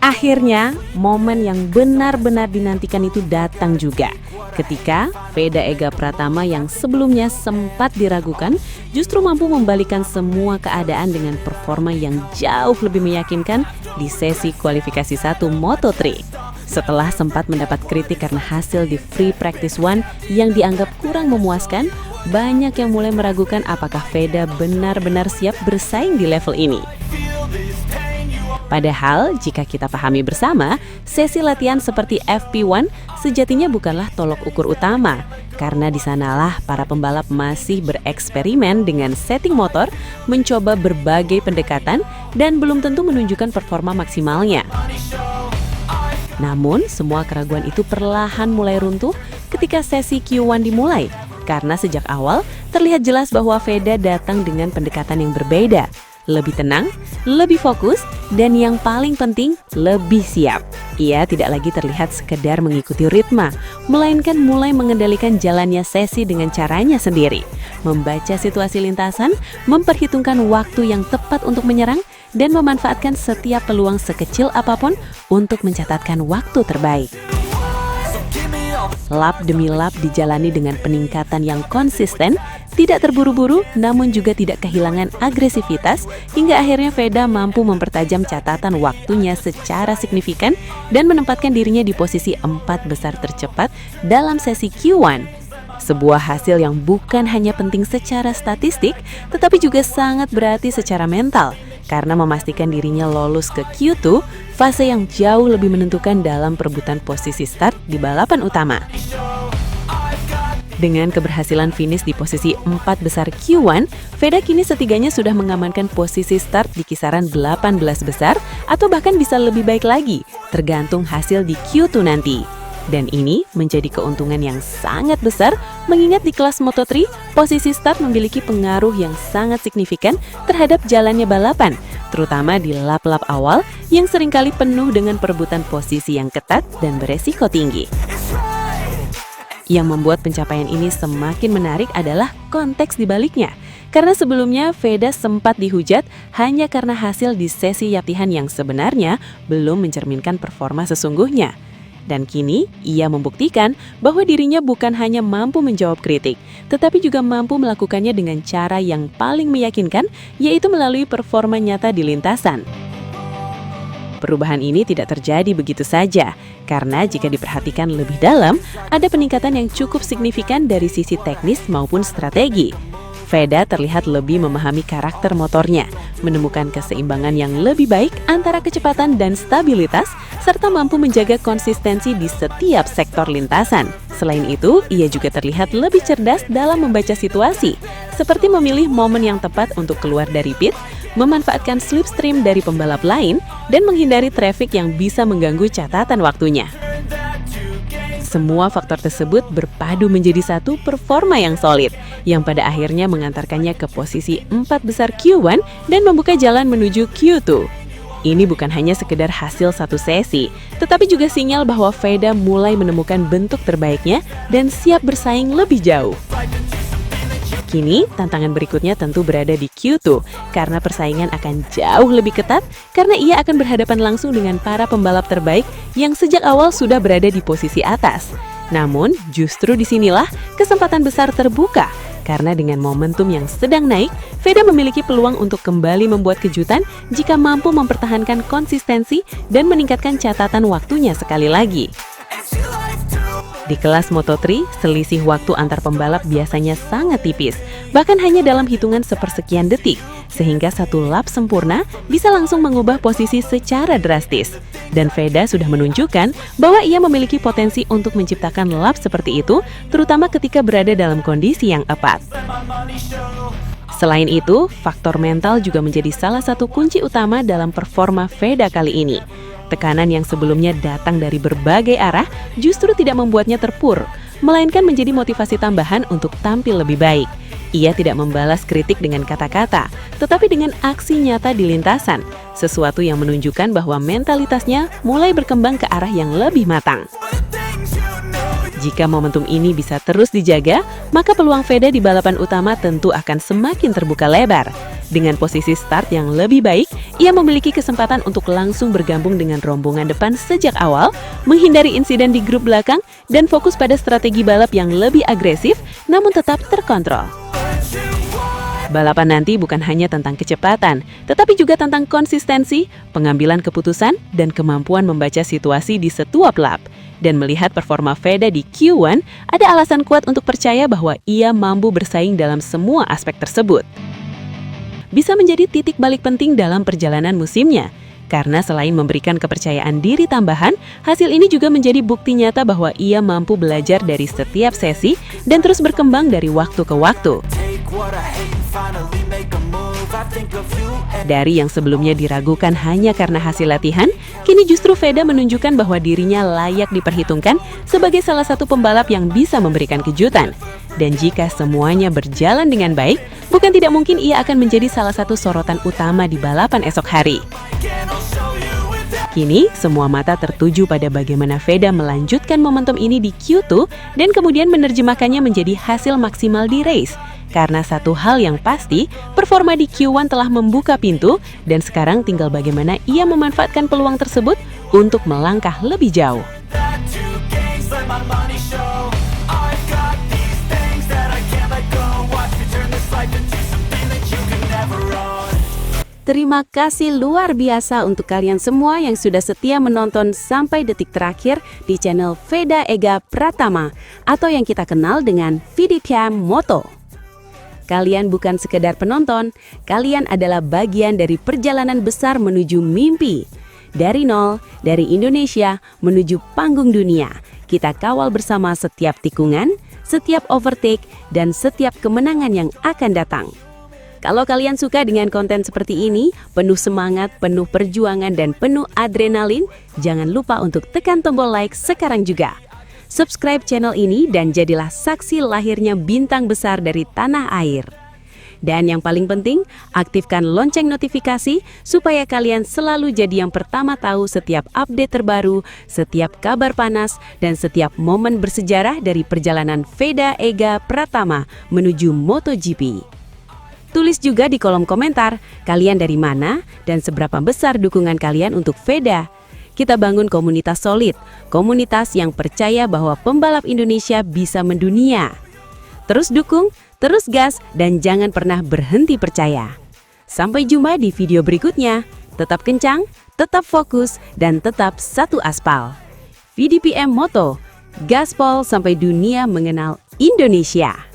Akhirnya, momen yang benar-benar dinantikan itu datang juga. Ketika Veda Ega Pratama yang sebelumnya sempat diragukan, justru mampu membalikan semua keadaan dengan performa yang jauh lebih meyakinkan di sesi kualifikasi 1 Moto3. Setelah sempat mendapat kritik karena hasil di Free Practice 1 yang dianggap kurang memuaskan, banyak yang mulai meragukan apakah Veda benar-benar siap bersaing di level ini. Padahal, jika kita pahami bersama, sesi latihan seperti FP1 sejatinya bukanlah tolok ukur utama, karena di sanalah para pembalap masih bereksperimen dengan setting motor, mencoba berbagai pendekatan, dan belum tentu menunjukkan performa maksimalnya. Namun, semua keraguan itu perlahan mulai runtuh ketika sesi Q1 dimulai, karena sejak awal terlihat jelas bahwa Veda datang dengan pendekatan yang berbeda. Lebih tenang, lebih fokus, dan yang paling penting, lebih siap. Ia tidak lagi terlihat sekedar mengikuti ritme, melainkan mulai mengendalikan jalannya sesi dengan caranya sendiri. Membaca situasi lintasan, memperhitungkan waktu yang tepat untuk menyerang, dan memanfaatkan setiap peluang sekecil apapun untuk mencatatkan waktu terbaik. Lap demi lap dijalani dengan peningkatan yang konsisten, tidak terburu-buru namun juga tidak kehilangan agresivitas, hingga akhirnya Veda mampu mempertajam catatan waktunya secara signifikan dan menempatkan dirinya di posisi 4 besar tercepat dalam sesi Q1. Sebuah hasil yang bukan hanya penting secara statistik, tetapi juga sangat berarti secara mental, karena memastikan dirinya lolos ke Q2, fase yang jauh lebih menentukan dalam perebutan posisi start di balapan utama. Dengan keberhasilan finish di posisi 4 besar Q1, Veda kini setiganya sudah mengamankan posisi start di kisaran 18 besar atau bahkan bisa lebih baik lagi, tergantung hasil di Q2 nanti. Dan ini menjadi keuntungan yang sangat besar, mengingat di kelas Moto3, posisi start memiliki pengaruh yang sangat signifikan terhadap jalannya balapan, terutama di lap-lap awal yang seringkali penuh dengan perebutan posisi yang ketat dan beresiko tinggi. Yang membuat pencapaian ini semakin menarik adalah konteks dibaliknya. Karena sebelumnya Veda sempat dihujat hanya karena hasil di sesi latihan yang sebenarnya belum mencerminkan performa sesungguhnya. Dan kini, ia membuktikan bahwa dirinya bukan hanya mampu menjawab kritik, tetapi juga mampu melakukannya dengan cara yang paling meyakinkan, yaitu melalui performa nyata di lintasan. Perubahan ini tidak terjadi begitu saja, karena jika diperhatikan lebih dalam, ada peningkatan yang cukup signifikan dari sisi teknis maupun strategi. Veda terlihat lebih memahami karakter motornya, menemukan keseimbangan yang lebih baik antara kecepatan dan stabilitas, serta mampu menjaga konsistensi di setiap sektor lintasan. Selain itu, ia juga terlihat lebih cerdas dalam membaca situasi, seperti memilih momen yang tepat untuk keluar dari pit, memanfaatkan slipstream dari pembalap lain, dan menghindari traffic yang bisa mengganggu catatan waktunya. Semua faktor tersebut berpadu menjadi satu performa yang solid, yang pada akhirnya mengantarkannya ke posisi 4 besar Q1 dan membuka jalan menuju Q2. Ini bukan hanya sekedar hasil satu sesi, tetapi juga sinyal bahwa Veda mulai menemukan bentuk terbaiknya dan siap bersaing lebih jauh. Kini, tantangan berikutnya tentu berada di Q2, karena persaingan akan jauh lebih ketat karena ia akan berhadapan langsung dengan para pembalap terbaik yang sejak awal sudah berada di posisi atas. Namun, justru disinilah kesempatan besar terbuka, karena dengan momentum yang sedang naik, Veda memiliki peluang untuk kembali membuat kejutan jika mampu mempertahankan konsistensi dan meningkatkan catatan waktunya sekali lagi. Di kelas Moto3, selisih waktu antar pembalap biasanya sangat tipis, bahkan hanya dalam hitungan sepersekian detik, sehingga satu lap sempurna bisa langsung mengubah posisi secara drastis. Dan Veda sudah menunjukkan bahwa ia memiliki potensi untuk menciptakan lap seperti itu, terutama ketika berada dalam kondisi yang tepat. Selain itu, faktor mental juga menjadi salah satu kunci utama dalam performa Veda kali ini. Tekanan yang sebelumnya datang dari berbagai arah justru tidak membuatnya terpur, melainkan menjadi motivasi tambahan untuk tampil lebih baik. Ia tidak membalas kritik dengan kata-kata, tetapi dengan aksi nyata di lintasan, sesuatu yang menunjukkan bahwa mentalitasnya mulai berkembang ke arah yang lebih matang. Jika momentum ini bisa terus dijaga, maka peluang Veda di balapan utama tentu akan semakin terbuka lebar. Dengan posisi start yang lebih baik, ia memiliki kesempatan untuk langsung bergabung dengan rombongan depan sejak awal, menghindari insiden di grup belakang, dan fokus pada strategi balap yang lebih agresif, namun tetap terkontrol. Balapan nanti bukan hanya tentang kecepatan, tetapi juga tentang konsistensi, pengambilan keputusan, dan kemampuan membaca situasi di setiap lap. Dan melihat performa Veda di Q1, ada alasan kuat untuk percaya bahwa ia mampu bersaing dalam semua aspek tersebut. Bisa menjadi titik balik penting dalam perjalanan musimnya, karena selain memberikan kepercayaan diri tambahan, hasil ini juga menjadi bukti nyata bahwa ia mampu belajar dari setiap sesi dan terus berkembang dari waktu ke waktu. Dari yang sebelumnya diragukan hanya karena hasil latihan, kini justru Veda menunjukkan bahwa dirinya layak diperhitungkan sebagai salah satu pembalap yang bisa memberikan kejutan. Dan jika semuanya berjalan dengan baik, bukan tidak mungkin ia akan menjadi salah satu sorotan utama di balapan esok hari. Kini, semua mata tertuju pada bagaimana Veda melanjutkan momentum ini di Q2 dan kemudian menerjemahkannya menjadi hasil maksimal di race. Karena satu hal yang pasti, performa di Q1 telah membuka pintu dan sekarang tinggal bagaimana ia memanfaatkan peluang tersebut untuk melangkah lebih jauh. Terima kasih luar biasa untuk kalian semua yang sudah setia menonton sampai detik terakhir di channel Veda Ega Pratama atau yang kita kenal dengan VDPM Moto. Kalian bukan sekedar penonton, kalian adalah bagian dari perjalanan besar menuju mimpi. Dari nol, dari Indonesia menuju panggung dunia, kita kawal bersama setiap tikungan, setiap overtake, dan setiap kemenangan yang akan datang. Kalau kalian suka dengan konten seperti ini, penuh semangat, penuh perjuangan, dan penuh adrenalin, jangan lupa untuk tekan tombol like sekarang juga. Subscribe channel ini dan jadilah saksi lahirnya bintang besar dari tanah air. Dan yang paling penting, aktifkan lonceng notifikasi supaya kalian selalu jadi yang pertama tahu setiap update terbaru, setiap kabar panas, dan setiap momen bersejarah dari perjalanan Veda Ega Pratama menuju MotoGP. Tulis juga di kolom komentar, kalian dari mana dan seberapa besar dukungan kalian untuk Veda. Kita bangun komunitas solid, komunitas yang percaya bahwa pembalap Indonesia bisa mendunia. Terus dukung, terus gas, dan jangan pernah berhenti percaya. Sampai jumpa di video berikutnya. Tetap kencang, tetap fokus, dan tetap satu aspal. VDPM Moto, gaspol sampai dunia mengenal Indonesia.